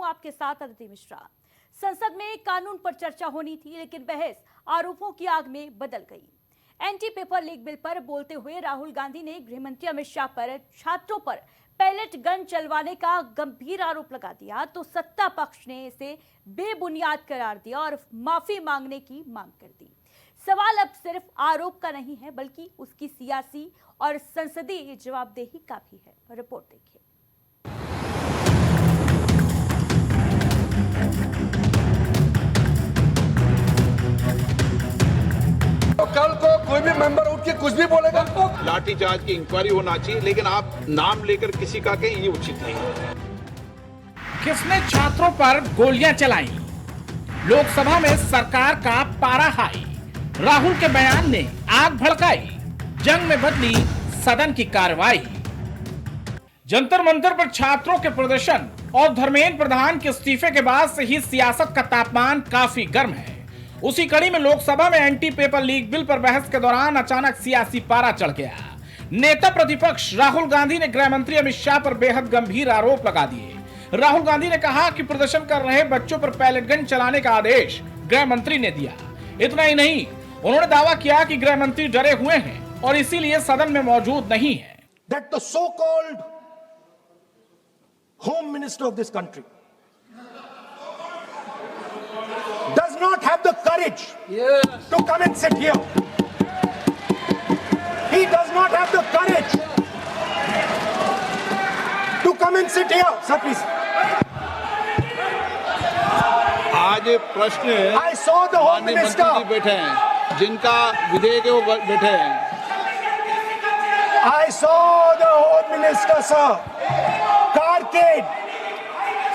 आपके साथ अदिति मिश्रा। संसद में कानून पर चर्चा होनी थी, लेकिन बहस आरोपों की आग में बदल गई। एंटी पेपर लीक बिल पर बोलते हुए राहुल गांधी ने गृह मंत्री अमित शाह पर छात्रों पर पैलेट गन चलवाने का गंभीर आरोप लगा दिया, तो सत्ता पक्ष ने इसे बेबुनियाद करार दिया और माफी मांगने की मांग कर दी। सवाल अब सिर्फ आरोप का नहीं है, बल्कि उसकी सियासी और संसदीय जवाबदेही का भी है। रिपोर्ट देखिए। तो कल को कोई भी मेंबर उठ के कुछ भी बोलेगा, लाठीचार्ज की इंक्वायरी होना चाहिए, लेकिन आप नाम लेकर किसी का कहें ये उचित नहीं है। किसने छात्रों पर गोलियां चलाई? लोकसभा में सरकार का पारा हाई। राहुल के बयान ने आग भड़काई। जंग में बदली सदन की कार्रवाई। जंतर मंतर पर छात्रों के प्रदर्शन और धर्मेंद्र प्रधान के इस्तीफे के बाद से ही सियासत का तापमान काफी गर्म है। उसी कड़ी में लोकसभा में एंटी पेपर लीक बिल पर बहस के दौरान अचानक सियासी पारा चढ़ गया। नेता प्रतिपक्ष राहुल गांधी ने गृह मंत्री अमित शाह पर बेहद गंभीर आरोप लगा दिए। राहुल गांधी ने कहा कि प्रदर्शन कर रहे बच्चों पर पैलेट गन चलाने का आदेश गृह मंत्री ने दिया। इतना ही नहीं, उन्होंने दावा किया कि गृह मंत्री डरे हुए हैं और इसीलिए सदन में मौजूद नहीं है। That the so-called Home Minister of this country does not have the courage to come and sit here. He does not have the courage to come and sit here. Sir, please. आज प्रश्न I saw the Home माननीय Minister. मंत्री जी बैठे हैं, जिनका विधेयक है वो बैठे हैं। I saw the Home Minister, sir. Carcade.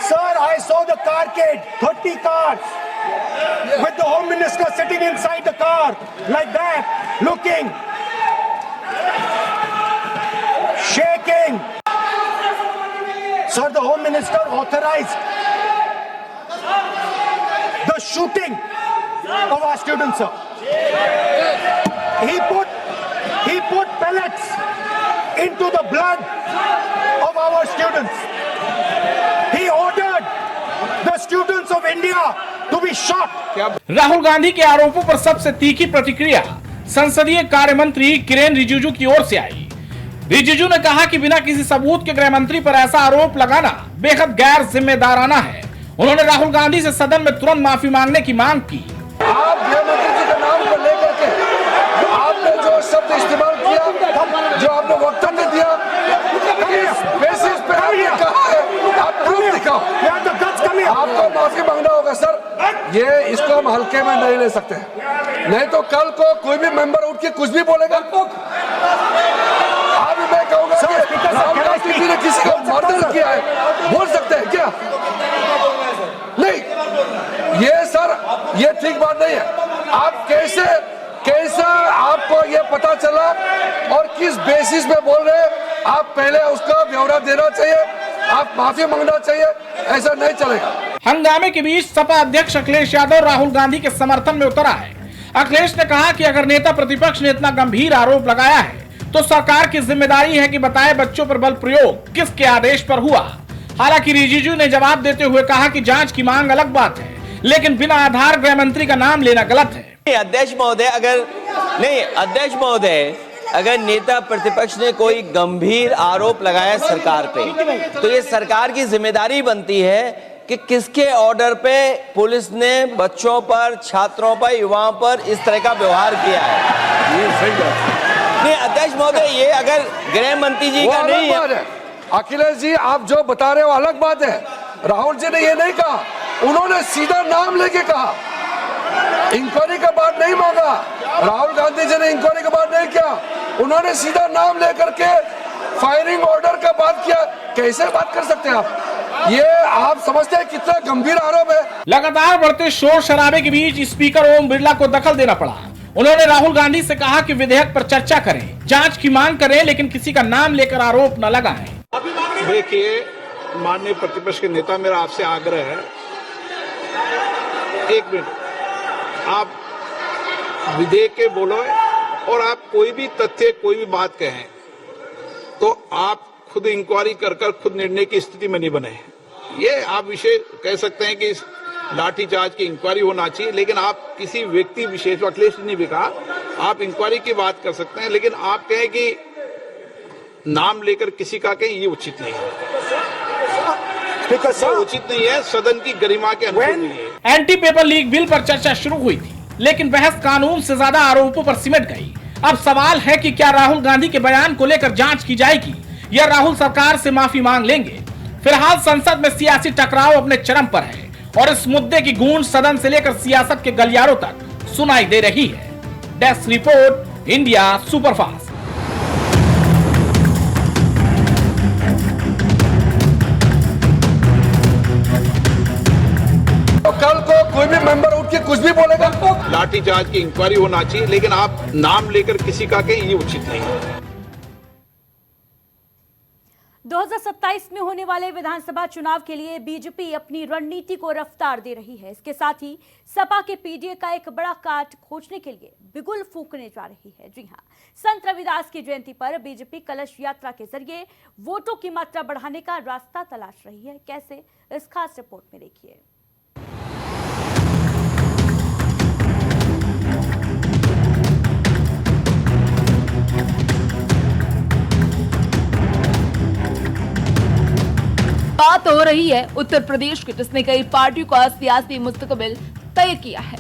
Sir, I saw the carcade. 30 cars. With the Home Minister sitting inside the car. Like that. Looking. Shaking. Sir, the Home Minister authorized the shooting of our students, sir. He put pellets into the blood of our students. He ordered the students of India to be shot. Rahul Gandhi के आरोपों पर सबसे तीखी प्रतिक्रिया संसदीय कार्य मंत्री किरेन रिजिजू की ओर से आई। रिजिजू ने कहा कि बिना किसी सबूत के गृह मंत्री पर ऐसा आरोप लगाना बेहद गैर जिम्मेदाराना है। उन्होंने राहुल गांधी से सदन में तुरंत माफी मांगने की मांग की। आप गृह मंत्री जी के नाम को लेकर के आपने जो शब्द इस्तेमाल किया, जो आपने वक्तव्य दिया, इस बेसिस पे आपने कहा है, आप प्रूफ दिखाओ। आपको माफी मांगना होगा सर, ये इसको हम हल्के में नहीं ले सकते, नहीं तो कल को कोई भी मेंबर उठ के कुछ भी बोलेगा। अभी मैं कहूँगा कि राहुल गांधी जी ने किसी को मर्डर किया है, बोल सकते हैं क्या? नहीं, ये सर ये ठीक बात नहीं है। आप कैसा आपको ये पता चला और किस बेसिस पे बोल रहे हैं, आप पहले उसका ब्यौरा देना चाहिए, आप माफी मांगना चाहिए, ऐसा नहीं चलेगा। हंगामे के बीच सपा अध्यक्ष अखिलेश यादव राहुल गांधी के समर्थन में उतरा है। अखिलेश ने कहा कि अगर नेता प्रतिपक्ष ने इतना गंभीर आरोप लगाया है तो सरकार की जिम्मेदारी है कि बताए बच्चों पर बल प्रयोग किसके आदेश पर हुआ। हालांकि रिजिजू ने जवाब देते हुए कहा कि जांच की मांग अलग बात है, लेकिन बिना आधार गृह मंत्री का नाम लेना गलत है। अध्यक्ष महोदय, अगर नेता प्रतिपक्ष ने कोई गंभीर आरोप लगाया सरकार पे, तो ये सरकार की जिम्मेदारी बनती है कि किसके ऑर्डर पे पुलिस ने बच्चों पर, छात्रों पर, युवाओं पर इस तरह का व्यवहार किया है। ये सही बात है। नहीं अध्यक्ष महोदय, ये अगर गृह मंत्री जी का नहीं है। अखिलेश जी, आप जो बता रहे हो अलग बात है। राहुल जी ने ये नहीं कहा, उन्होंने सीधा नाम लेके कहा, इंक्वायरी का बात नहीं मांगा। राहुल गांधी जी ने इंक्वायरी का बात नहीं किया, उन्होंने सीधा नाम लेकर के फायरिंग ऑर्डर का बात किया। कैसे बात कर सकते हैं आप? ये आप समझते हैं कितना गंभीर आरोप है। लगातार बढ़ते शोर शराबे के बीच स्पीकर ओम बिरला को दखल देना पड़ा। उन्होंने राहुल गांधी से कहा कि विधेयक पर चर्चा करें, जांच की मांग करें, लेकिन किसी का नाम लेकर आरोप न लगाएं। देखिए माननीय प्रतिपक्ष के नेता, मेरा आपसे आग्रह है, एक मिनट आप विधेयक के बोलो और आप कोई भी तथ्य, कोई भी बात कहें तो आप खुद इंक्वायरी कर खुद निर्णय की स्थिति में नहीं बने। ये आप विषय कह सकते हैं कि लाठीचार्ज की इंक्वायरी होना चाहिए, लेकिन आप किसी व्यक्ति विशेष अखिलेश ने भी कहा आप इंक्वायरी की बात कर सकते हैं, लेकिन आप कहें कि नाम लेकर किसी का कहें ये उचित नहीं है। Speaker, ये sir, उचित नहीं है, सदन की गरिमा के अनुरूप नहीं है। एंटी पेपर लीक बिल पर चर्चा शुरू हुई थी, लेकिन बहस कानून से ज्यादा आरोपों पर सिमट गई। अब सवाल है कि क्या राहुल गांधी के बयान को लेकर जांच की जाएगी या राहुल सरकार से माफी मांग लेंगे। फिलहाल संसद में सियासी टकराव अपने चरम पर है और इस मुद्दे की गूंज सदन से लेकर सियासत के गलियारों तक सुनाई दे रही है। Desk report, India superfast. कल को कोई भी मेंबर उठ के कुछ भी बोलेगा। लाठीचार्ज की इंक्वायरी होना चाहिए, लेकिन आप नाम लेकर किसी का कहें ये उचित नहीं है। 2027 में होने वाले विधानसभा चुनाव के लिए बीजेपी अपनी रणनीति को रफ्तार दे रही है। इसके साथ ही सपा के पीडीए का एक बड़ा काट खोजने के लिए बिगुल फूंकने जा रही है। जी हां, संत रविदास की जयंती पर बीजेपी कलश यात्रा के जरिए वोटों की मात्रा बढ़ाने का रास्ता तलाश रही है। कैसे, इस खास रिपोर्ट में देखिए। बात हो रही है उत्तर प्रदेश की, जिसने कई पार्टियों का सियासी मुस्तकबिल तय किया है।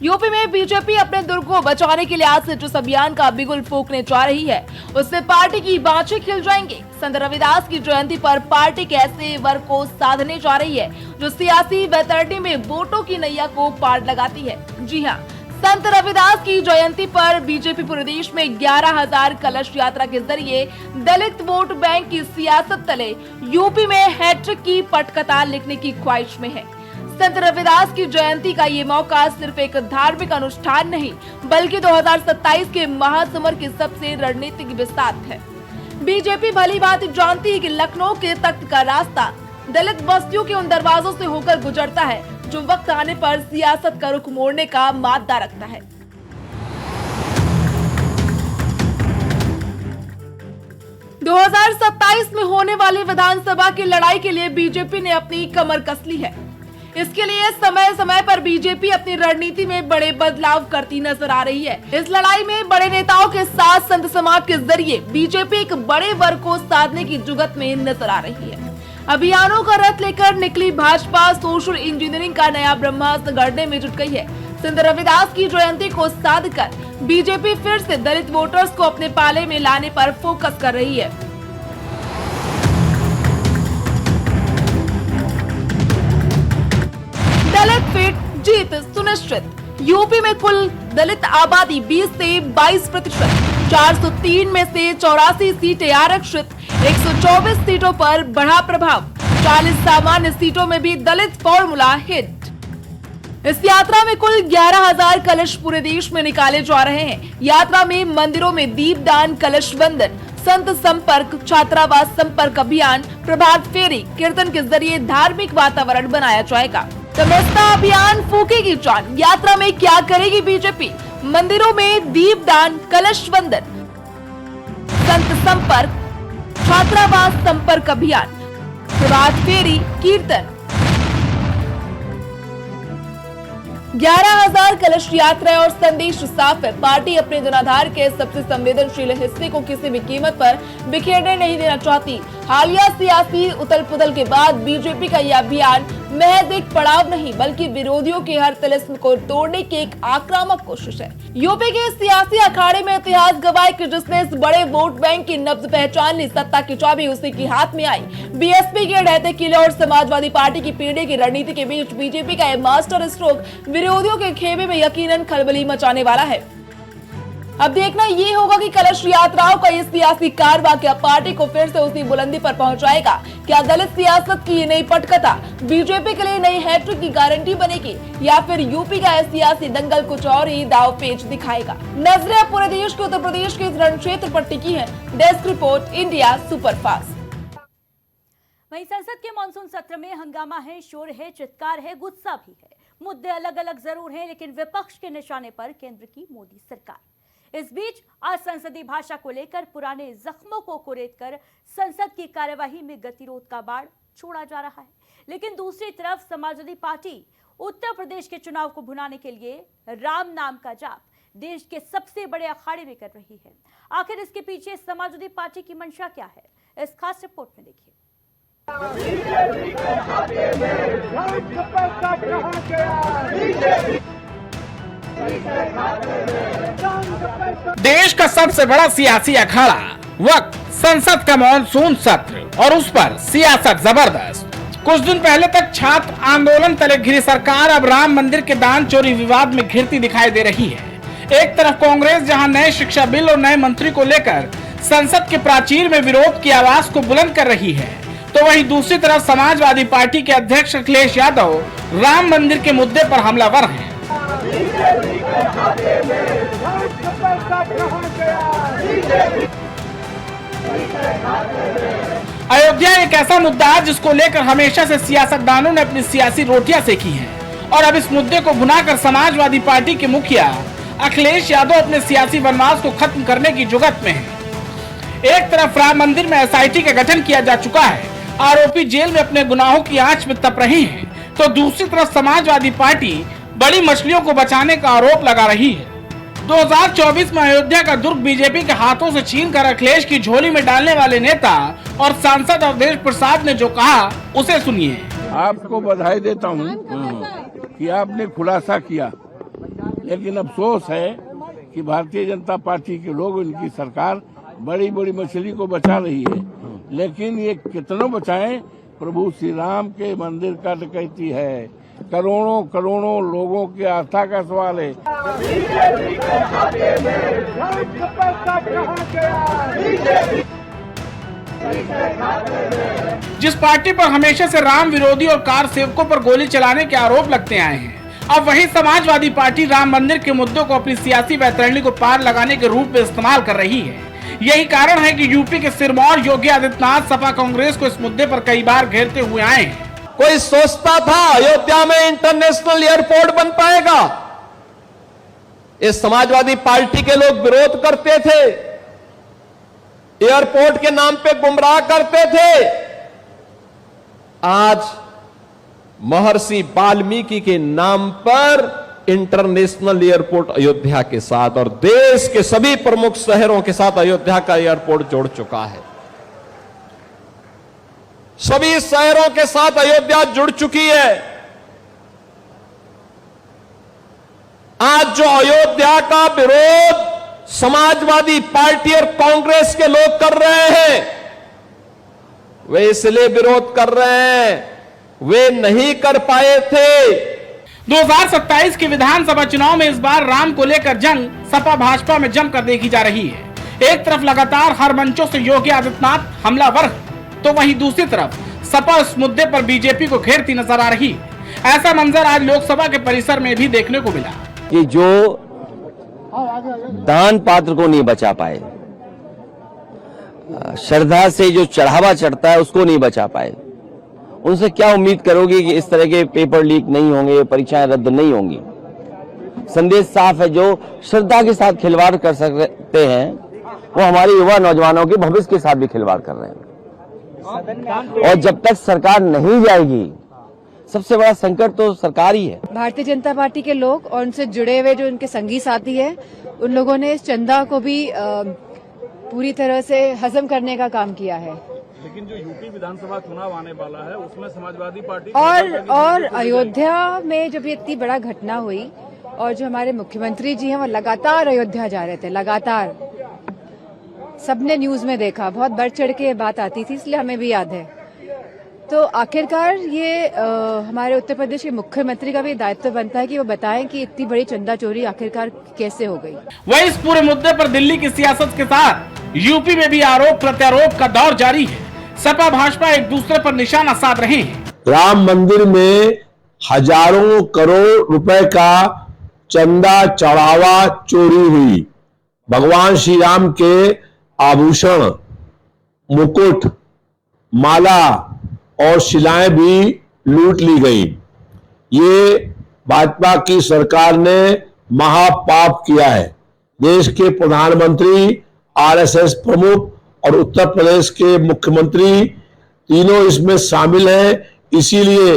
यूपी में बीजेपी अपने दुर्ग को बचाने के लिए आज से जिस अभियान का बिगुल फूंकने जा रही है, उससे पार्टी की बाँछें खिल जाएंगी। संत रविदास की जयंती पर पार्टी के ऐसे वर्ग को साधने जा रही है जो सियासी वैतरणी में वोटों की नैया को पार लगाती है। जी हाँ, संत रविदास की जयंती पर बीजेपी पूरे देश में 11,000 कलश यात्रा के जरिए दलित वोट बैंक की सियासत तले यूपी में हैट्रिक की पटकथा लिखने की ख्वाहिश में है। संत रविदास की जयंती का ये मौका सिर्फ एक धार्मिक अनुष्ठान नहीं, बल्कि 2027 के महासमर की सबसे रणनीतिक विस्तार है। बीजेपी भली भांति जानती है कि लखनऊ के तख्त का रास्ता दलित बस्तियों के उन दरवाजों से होकर गुजरता है जो वक्त आने पर सियासत का रुख मोड़ने का मादा रखता है। दो 2027 में होने वाली विधानसभा की लड़ाई के लिए बीजेपी ने अपनी कमर कस ली है। इसके लिए समय समय पर बीजेपी अपनी रणनीति में बड़े बदलाव करती नजर आ रही है। इस लड़ाई में बड़े नेताओं के साथ संत समाज के जरिए बीजेपी एक बड़े वर्ग को साधने की जुगत में नजर आ रही है। अभियानों का रथ लेकर निकली भाजपा सोशल इंजीनियरिंग का नया ब्रह्मास्त्र गढ़ने में जुट गई है। संत रविदास की जयंती को साध कर बीजेपी फिर से दलित वोटर्स को अपने पाले में लाने पर फोकस कर रही है। दलित फिट, जीत सुनिश्चित। यूपी में कुल दलित आबादी 20 से 22%, 403 में से 84 सीटें आरक्षित, 124 सीटों पर बढ़ा प्रभाव, 40 सामान्य सीटों में भी दलित फॉर्मूला हिट। इस यात्रा में कुल 11,000 कलश पूरे देश में निकाले जा रहे हैं। यात्रा में मंदिरों में दीपदान, कलश वंदन, संत संपर्क, छात्रावास संपर्क अभियान, प्रभात फेरी, कीर्तन के जरिए धार्मिक वातावरण बनाया जाएगा। समस्ता अभियान फूकेगी जान। यात्रा में क्या करेगी बीजेपी? मंदिरों में दीपदान, कलश वंदन, संत संपर्क, छात्रावास संपर्क अभियान, प्रभात फेरी, कीर्तन। 11,000 कलश यात्रा और संदेश साफ है। पार्टी अपने जनाधार के सबसे संवेदनशील हिस्से को किसी भी कीमत पर बिखेरने नहीं देना चाहती। हालिया सियासी उथल पुथल के बाद बीजेपी का यह अभियान महज एक पड़ाव नहीं, बल्कि विरोधियों के हर तिलिस्म को तोड़ने की एक आक्रामक कोशिश है। यूपी के सियासी अखाड़े में इतिहास गवाह कि जिसने इस बड़े वोट बैंक की नब्ज पहचान ली, सत्ता की चाबी उसी के हाथ में आई। बीएसपी के ढहते किले और समाजवादी पार्टी की पीढ़ी की रणनीति के बीच बीजेपी का यह मास्टर स्ट्रोक विरोधियों के खेमे में यकीनन खलबली मचाने वाला है। अब देखना ये होगा कि कलश यात्राओं का ये सियासी कारवां क्या पार्टी को फिर से उसी बुलंदी पर पहुंचाएगा। क्या दलित सियासत की ये नई पटकथा बीजेपी के लिए नई हैट्रिक की गारंटी बनेगी, या फिर यूपी का सियासी दंगल कुछ और ही दांवपेच दिखाएगा? नजरें पूरे देश के उत्तर प्रदेश के इस रण क्षेत्र पर टिकी है। Desk report, India superfast. वहीं संसद के मानसून सत्र में हंगामा है, शोर है, चित्कार है, गुस्सा भी है। मुद्दे अलग अलग जरूर हैं, लेकिन विपक्ष के निशाने पर केंद्र की मोदी सरकार। इस बीच आज संसदीय भाषा को लेकर पुराने जख्मों को कुरेदकर संसद की कार्यवाही में गतिरोध का बाढ़ छोड़ा जा रहा है, लेकिन दूसरी तरफ समाजवादी पार्टी उत्तर प्रदेश के चुनाव को भुनाने के लिए राम नाम का जाप देश के सबसे बड़े अखाड़े में कर रही है। आखिर इसके पीछे समाजवादी पार्टी की मंशा क्या है, इस खास रिपोर्ट में देखिए। देश का सबसे बड़ा सियासी अखाड़ा, वक्त संसद का मॉनसून सत्र और उस पर सियासत जबरदस्त। कुछ दिन पहले तक छात्र आंदोलन तले घिरी सरकार अब राम मंदिर के दान चोरी विवाद में घिरती दिखाई दे रही है। एक तरफ कांग्रेस जहां नए शिक्षा बिल और नए मंत्री को लेकर संसद के प्राचीर में विरोध की आवाज को बुलंद कर रही है, तो वहीं दूसरी तरफ समाजवादी पार्टी के अध्यक्ष अखिलेश यादव राम मंदिर के मुद्दे पर हमलावर हैं। अयोध्या एक ऐसा मुद्दा है जिसको लेकर हमेशा से सियासतदानों ने अपनी सियासी रोटियां सेकी हैं और अब इस मुद्दे को भुनाकर समाजवादी पार्टी के मुखिया अखिलेश यादव अपने सियासी वनवास को खत्म करने की जुगत में हैं। एक तरफ राम मंदिर में एसआईटी का गठन किया जा चुका है, आरोपी जेल में अपने गुनाहों की आंच में तप रहे हैं, तो दूसरी तरफ समाजवादी पार्टी बड़ी मछलियों को बचाने का आरोप लगा रही है। 2024 में अयोध्या का दुर्ग बीजेपी के हाथों से छीनकर अखिलेश की झोली में डालने वाले नेता और सांसद अवधेश प्रसाद ने जो कहा उसे सुनिए। आपको बधाई देता हूं कि आपने खुलासा किया, लेकिन अफसोस है कि भारतीय जनता पार्टी के लोग, उनकी सरकार बड़ी बड़ी मछली को बचा रही है, लेकिन ये कितनों बचाएं, प्रभु श्री राम के मंदिर का डकैती है, करोड़ों करोड़ों लोगों की आस्था का सवाल है। जिस पार्टी पर हमेशा से राम विरोधी और कार सेवकों पर गोली चलाने के आरोप लगते आए हैं, अब वही समाजवादी पार्टी राम मंदिर के मुद्दों को अपनी सियासी वैतरणी को पार लगाने के रूप में इस्तेमाल कर रही है। यही कारण है कि यूपी के सिरमौर योगी आदित्यनाथ सपा कांग्रेस को इस मुद्दे पर कई बार घेरते हुए आए हैं। कोई सोचता था अयोध्या में इंटरनेशनल एयरपोर्ट बन पाएगा? इस समाजवादी पार्टी के लोग विरोध करते थे, एयरपोर्ट के नाम पे गुमराह करते थे। आज महर्षि वाल्मीकि के नाम पर इंटरनेशनल एयरपोर्ट अयोध्या के साथ और देश के सभी प्रमुख शहरों के साथ अयोध्या का एयरपोर्ट जोड़ चुका है। सभी शहरों के साथ अयोध्या जुड़ चुकी है। आज जो अयोध्या का विरोध समाजवादी पार्टी और कांग्रेस के लोग कर रहे हैं, वे इसलिए विरोध कर रहे हैं, वे नहीं कर पाए थे। 2027 के विधानसभा चुनाव में इस बार राम को लेकर जंग सपा भाजपा में जमकर देखी जा रही है। एक तरफ लगातार हर मंचों से योगी आदित्यनाथ हमलावर, तो वहीं दूसरी तरफ सपा इस मुद्दे पर बीजेपी को घेरती नजर आ रही है। ऐसा मंजर आज लोकसभा के परिसर में भी देखने को मिला कि जो दान पात्र को नहीं बचा पाए, श्रद्धा से जो चढ़ावा चढ़ता है उसको नहीं बचा पाए, उनसे क्या उम्मीद करोगे कि इस तरह के पेपर लीक नहीं होंगे, परीक्षाएं रद्द नहीं होंगी? संदेश साफ है, जो श्रद्धा के साथ खिलवाड़ कर सकते हैं वो हमारे युवा नौजवानों के भविष्य के साथ भी खिलवाड़ कर रहे हैं। और जब तक सरकार नहीं जाएगी, सबसे बड़ा संकट तो सरकार ही है। भारतीय जनता पार्टी के लोग और उनसे जुड़े हुए जो उनके संगी साथी हैं, उन लोगों ने इस चंदा को भी पूरी तरह से हजम करने का काम किया है। लेकिन जो यूपी विधानसभा चुनाव आने वाला है उसमें समाजवादी पार्टी और अयोध्या में जब ये इतनी बड़ा घटना हुई और जो हमारे मुख्यमंत्री जी हैं वो लगातार अयोध्या जा रहे थे, लगातार सबने न्यूज में देखा, बहुत बढ़ चढ़ के बात आती थी, इसलिए हमें भी याद है। तो आखिरकार ये हमारे उत्तर प्रदेश के मुख्यमंत्री का भी दायित्व बनता है कि वो बताएं कि इतनी बड़ी चंदा चोरी आखिरकार कैसे हो गई। वही इस पूरे मुद्दे पर दिल्ली की सियासत के साथ यूपी में भी आरोप प्रत्यारोप का दौर जारी है। सपा भाजपा एक दूसरे पर निशाना साध रहे हैं। राम मंदिर में हजारों करोड़ रुपए का चंदा चढ़ावा चोरी हुई। भगवान श्री राम के आभूषण, मुकुट, माला और शिलाएं भी लूट ली गई। ये भाजपा की सरकार ने महापाप किया है। देश के प्रधानमंत्री, आरएसएस प्रमुख और उत्तर प्रदेश के मुख्यमंत्री तीनों इसमें शामिल हैं। इसीलिए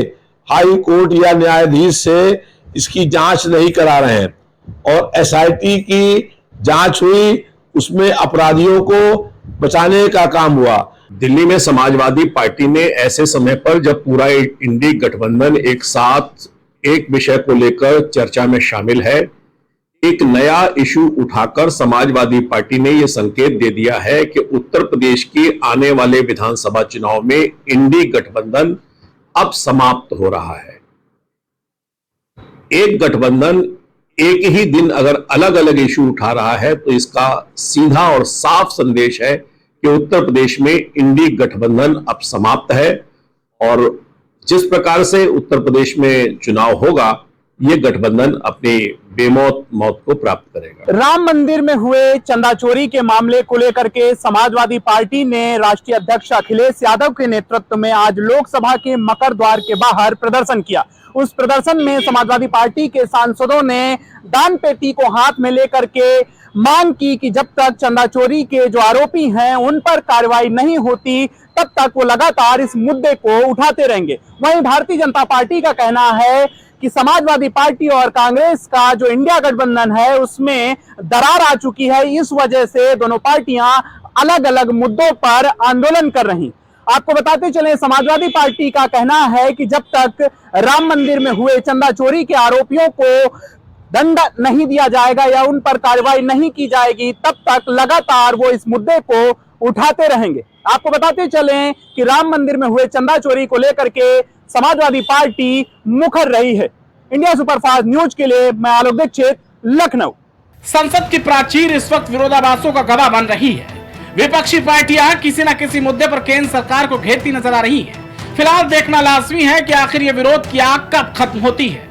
हाई कोर्ट या न्यायाधीश से इसकी जांच नहीं करा रहे हैं और एसआईटी की जांच हुई, उसमें अपराधियों को बचाने का काम हुआ। दिल्ली में समाजवादी पार्टी ने ऐसे समय पर जब पूरा इंडी गठबंधन एक साथ एक विषय को लेकर चर्चा में शामिल है, एक नया इशू उठाकर समाजवादी पार्टी ने यह संकेत दे दिया है कि उत्तर प्रदेश के आने वाले विधानसभा चुनाव में इंडी गठबंधन अब समाप्त हो रहा है। एक गठबंधन एक ही दिन अगर अलग अलग इशू उठा रहा है तो इसका सीधा और साफ संदेश है कि उत्तर प्रदेश में इंडी गठबंधन अब समाप्त है और जिस प्रकार से उत्तर प्रदेश में चुनाव होगा, ये गठबंधन अपनी बेमौत मौत को प्राप्त करेगा। राम मंदिर में हुए चंदा चोरी के मामले को लेकर के समाजवादी पार्टी ने राष्ट्रीय अध्यक्ष अखिलेश यादव के नेतृत्व में आज लोकसभा के मकर द्वार के बाहर प्रदर्शन किया। उस प्रदर्शन में समाजवादी पार्टी के सांसदों ने दान पेटी को हाथ में लेकर के मांग की कि जब तक चंदा चोरी के जो आरोपी हैं उन पर कार्रवाई नहीं होती तब तक वो लगातार इस मुद्दे को उठाते रहेंगे। वहीं भारतीय जनता पार्टी का कहना है कि समाजवादी पार्टी और कांग्रेस का जो इंडिया गठबंधन है उसमें दरार आ चुकी है, इस वजह से दोनों पार्टियां अलग अलग मुद्दों पर आंदोलन कर रही। आपको बताते चले, समाजवादी पार्टी का कहना है कि जब तक राम मंदिर में हुए चंदा चोरी के आरोपियों को दंड नहीं दिया जाएगा या उन पर कार्रवाई नहीं की जाएगी तब तक लगातार वो इस मुद्दे को उठाते रहेंगे। आपको बताते चलें कि राम मंदिर में हुए चंदा चोरी को लेकर के समाजवादी पार्टी मुखर रही है। इंडिया सुपरफास्ट न्यूज के लिए मैं आलोक दीक्षित, लखनऊ। संसद की प्राचीर इस वक्त विरोधाभासों का गवाह बन रही है। विपक्षी पार्टियां किसी न किसी मुद्दे पर केंद्र सरकार को घेरती नजर आ रही है। फिलहाल देखना लाजमी है कि आखिर ये विरोध की आग कब खत्म होती है।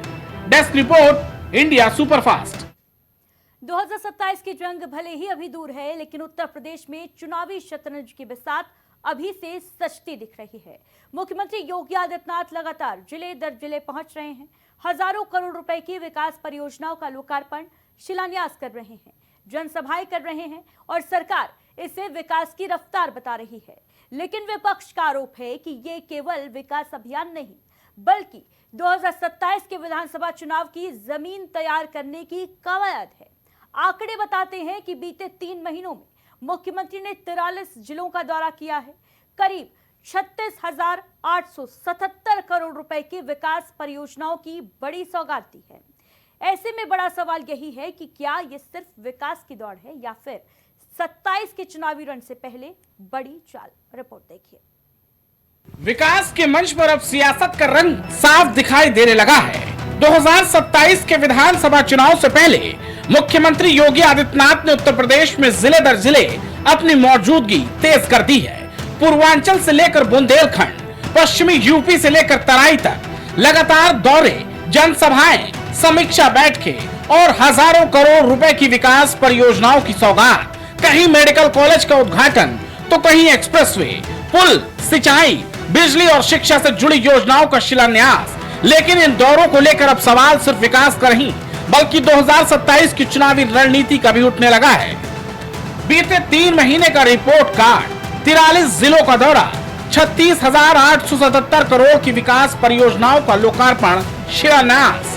Desk report, India superfast. 2027 की जंग भले ही अभी दूर है, लेकिन उत्तर प्रदेश में चुनावी शतरंज की बिसात अभी से सजती दिख रही है। मुख्यमंत्री योगी आदित्यनाथ लगातार जिले दर जिले पहुंच रहे हैं, हजारों करोड़ रुपए की विकास परियोजनाओं का लोकार्पण, शिलान्यास कर रहे हैं, जनसभाएं कर रहे हैं और सरकार इसे विकास की रफ्तार बता रही है। लेकिन विपक्ष का आरोप है कि ये केवल विकास अभियान नहीं बल्कि 2027 के विधानसभा चुनाव की जमीन तैयार करने की कवायद है। आंकड़े बताते हैं कि बीते 3 महीनों में मुख्यमंत्री ने 43 जिलों का दौरा किया है, करीब 36,877 करोड़ रुपए की विकास परियोजनाओं की बड़ी सौगात दी है। ऐसे में बड़ा सवाल यही है कि क्या ये सिर्फ विकास की दौड़ है या फिर 27 के चुनावी रण से पहले बड़ी चाल। रिपोर्ट देखिए। विकास के मंच पर अब सियासत का रंग साफ दिखाई देने लगा है। 2027 के विधानसभा चुनाव से पहले मुख्यमंत्री योगी आदित्यनाथ ने उत्तर प्रदेश में जिले दर जिले अपनी मौजूदगी तेज कर दी है। पूर्वांचल से लेकर बुंदेलखंड, पश्चिमी यूपी से लेकर तराई तक लगातार दौरे, जनसभाएं, समीक्षा बैठकें और हजारों करोड़ रुपए की विकास परियोजनाओं की सौगात। कहीं मेडिकल कॉलेज का उद्घाटन तो कहीं एक्सप्रेसवे, पुल, सिंचाई, बिजली और शिक्षा से जुड़ी योजनाओं का शिलान्यास। लेकिन इन दौरों को लेकर अब सवाल सिर्फ विकास का नहीं बल्कि 2027 की चुनावी रणनीति का भी उठने लगा है। बीते 3 महीने का रिपोर्ट कार्ड, 43 जिलों का दौरा, 36,877 करोड़ की विकास परियोजनाओं का लोकार्पण, शिलान्यास।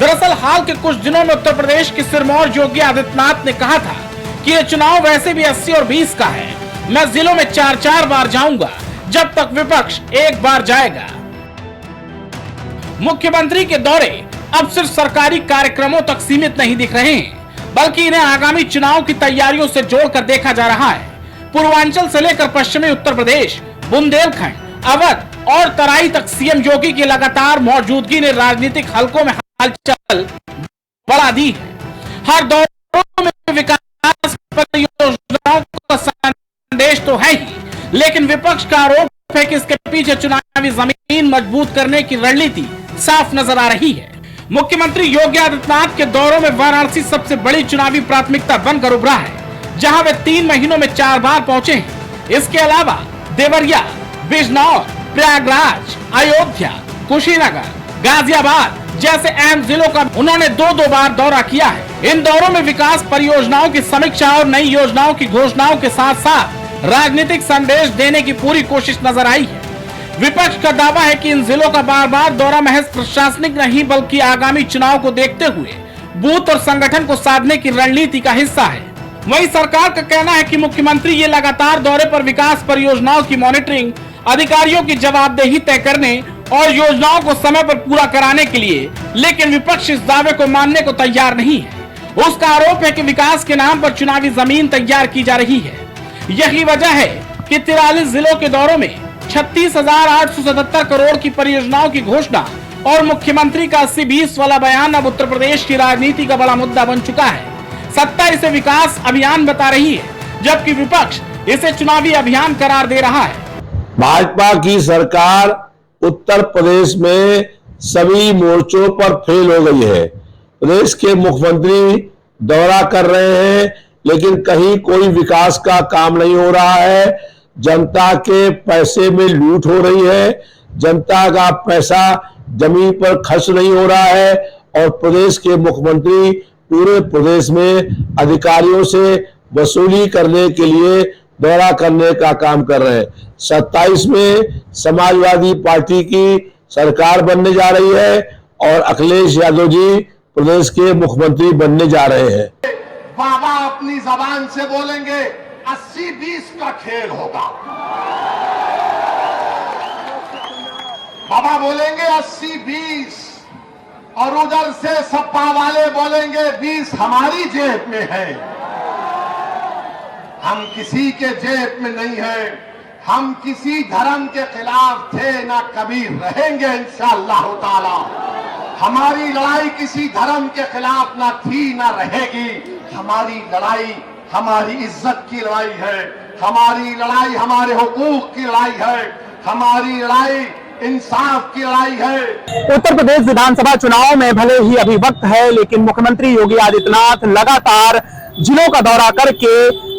दरअसल हाल के कुछ दिनों में उत्तर प्रदेश के सिरमौर योगी आदित्यनाथ ने कहा था कि ये चुनाव वैसे भी 80 और 20 का है, मैं जिलों में 4-4 बार जाऊंगा जब तक विपक्ष एक बार जाएगा। मुख्यमंत्री के दौरे अब सिर्फ सरकारी कार्यक्रमों तक सीमित नहीं दिख रहे हैं बल्कि इन्हें आगामी चुनाव की तैयारियों से जोड़कर देखा जा रहा है। पूर्वांचल से लेकर पश्चिमी उत्तर प्रदेश, बुंदेलखंड, अवध और तराई तक सीएम योगी की लगातार मौजूदगी ने राजनीतिक हलकों में हलचल बढ़ा दी है। हर दौर में विकास परियोजनाओं का संदेश तो है ही, लेकिन विपक्ष का आरोप है कि इसके पीछे चुनावी जमीन मजबूत करने की रणनीति साफ नजर आ रही है। मुख्यमंत्री योगी आदित्यनाथ के दौरों में वाराणसी सबसे बड़ी चुनावी प्राथमिकता बनकर उभरा है, जहां वे 3 महीनों में 4 बार पहुंचे हैं। इसके अलावा देवरिया, बिजनौर, प्रयागराज, अयोध्या, कुशीनगर, गाजियाबाद जैसे अहम जिलों का उन्होंने 2-2 बार दौरा किया है। इन दौरों में विकास परियोजनाओं की समीक्षा और नई योजनाओं की घोषणाओं के साथ साथ राजनीतिक संदेश देने की पूरी कोशिश नजर आई है। विपक्ष का दावा है कि इन जिलों का बार बार दौरा महज प्रशासनिक नहीं बल्कि आगामी चुनाव को देखते हुए बूथ और संगठन को साधने की रणनीति का हिस्सा है। वहीं सरकार का कहना है कि मुख्यमंत्री ये लगातार दौरे पर विकास परियोजनाओं की मॉनिटरिंग, अधिकारियों की जवाबदेही तय करने और योजनाओं को समय पर पूरा कराने के लिए, लेकिन विपक्ष इस दावे को मानने को तैयार नहीं है। उसका आरोप है कि विकास के नाम पर चुनावी जमीन तैयार की जा रही है। यही वजह है कि 43 जिलों के दौरों में 36,877 करोड़ की परियोजनाओं की घोषणा और मुख्यमंत्री का 80-20 वाला बयान अब उत्तर प्रदेश की राजनीति का बड़ा मुद्दा बन चुका है। सत्ता इसे विकास अभियान बता रही है, जबकि विपक्ष इसे चुनावी अभियान करार दे रहा है। भाजपा की सरकार उत्तर प्रदेश में सभी मोर्चों पर फेल हो गई है। प्रदेश के मुख्यमंत्री दौरा कर रहे हैं, लेकिन कहीं कोई विकास का काम नहीं हो रहा है। जनता के पैसे में लूट हो रही है, जनता का पैसा जमीन पर खर्च नहीं हो रहा है और प्रदेश के मुख्यमंत्री पूरे प्रदेश में अधिकारियों से वसूली करने के लिए दौरा करने का काम कर रहे हैं। 27 में समाजवादी पार्टी की सरकार बनने जा रही है और अखिलेश यादव जी प्रदेश के मुख्यमंत्री बनने जा रहे हैं। बाबा अपनी जबान से बोलेंगे 80-20 का खेल होगा। बाबा बोलेंगे 80-20 और उधर से सपा वाले बोलेंगे 20 हमारी जेब में है। हम किसी के जेब में नहीं है। हम किसी धर्म के खिलाफ थे ना कभी रहेंगे इंशाअल्लाह ताला। हमारी लड़ाई किसी धर्म के खिलाफ ना थी ना रहेगी। हमारी लड़ाई हमारी इज्जत की लड़ाई है। हमारी लड़ाई हमारे हुकूक की लड़ाई है। हमारी लड़ाई इंसाफ की लड़ाई है। उत्तर प्रदेश विधानसभा चुनाव में भले ही अभी वक्त है, लेकिन मुख्यमंत्री योगी आदित्यनाथ लगातार जिलों का दौरा करके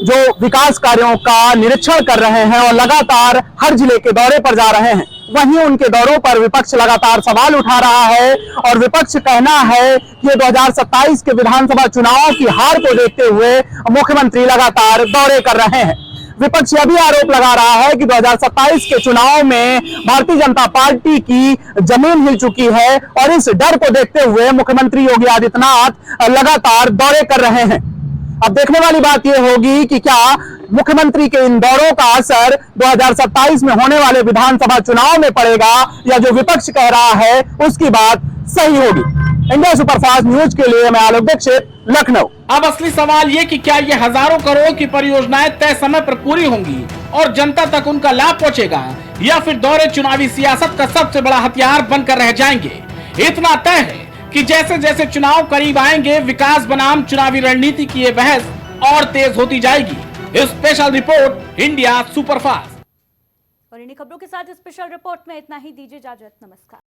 जो विकास कार्यों का निरीक्षण कर रहे हैं और लगातार हर जिले के दौरे पर जा रहे हैं। वहीं उनके दौरों पर विपक्ष लगातार सवाल उठा रहा है और विपक्ष कहना है कि 2027 के विधानसभा चुनाव की हार को देखते हुए मुख्यमंत्री लगातार दौरे कर रहे हैं। विपक्ष यह भी आरोप लगा रहा है कि 2027 के चुनाव में भारतीय जनता पार्टी की जमीन हिल चुकी है और इस डर को देखते हुए मुख्यमंत्री योगी आदित्यनाथ लगातार दौरे कर रहे हैं। अब देखने वाली बात यह होगी कि क्या मुख्यमंत्री के इन दौरों का असर 2027 में होने वाले विधानसभा चुनाव में पड़ेगा या जो विपक्ष कह रहा है उसकी बात सही होगी। इंडिया सुपरफास्ट न्यूज के लिए मैं आलोक दीक्षित, लखनऊ। अब असली सवाल ये कि क्या ये हजारों करोड़ की परियोजनाएं तय समय पर पूरी होंगी और जनता तक उनका लाभ पहुंचेगा, या फिर दौरे चुनावी सियासत का सबसे बड़ा हथियार बनकर रह जाएंगे। इतना तय है कि जैसे जैसे चुनाव करीब आएंगे, विकास बनाम चुनावी रणनीति की ये बहस और तेज होती जाएगी। Special report, India superfast. और इन्हीं खबरों के साथ स्पेशल रिपोर्ट में इतना ही। दीजिए इजाजत, नमस्कार।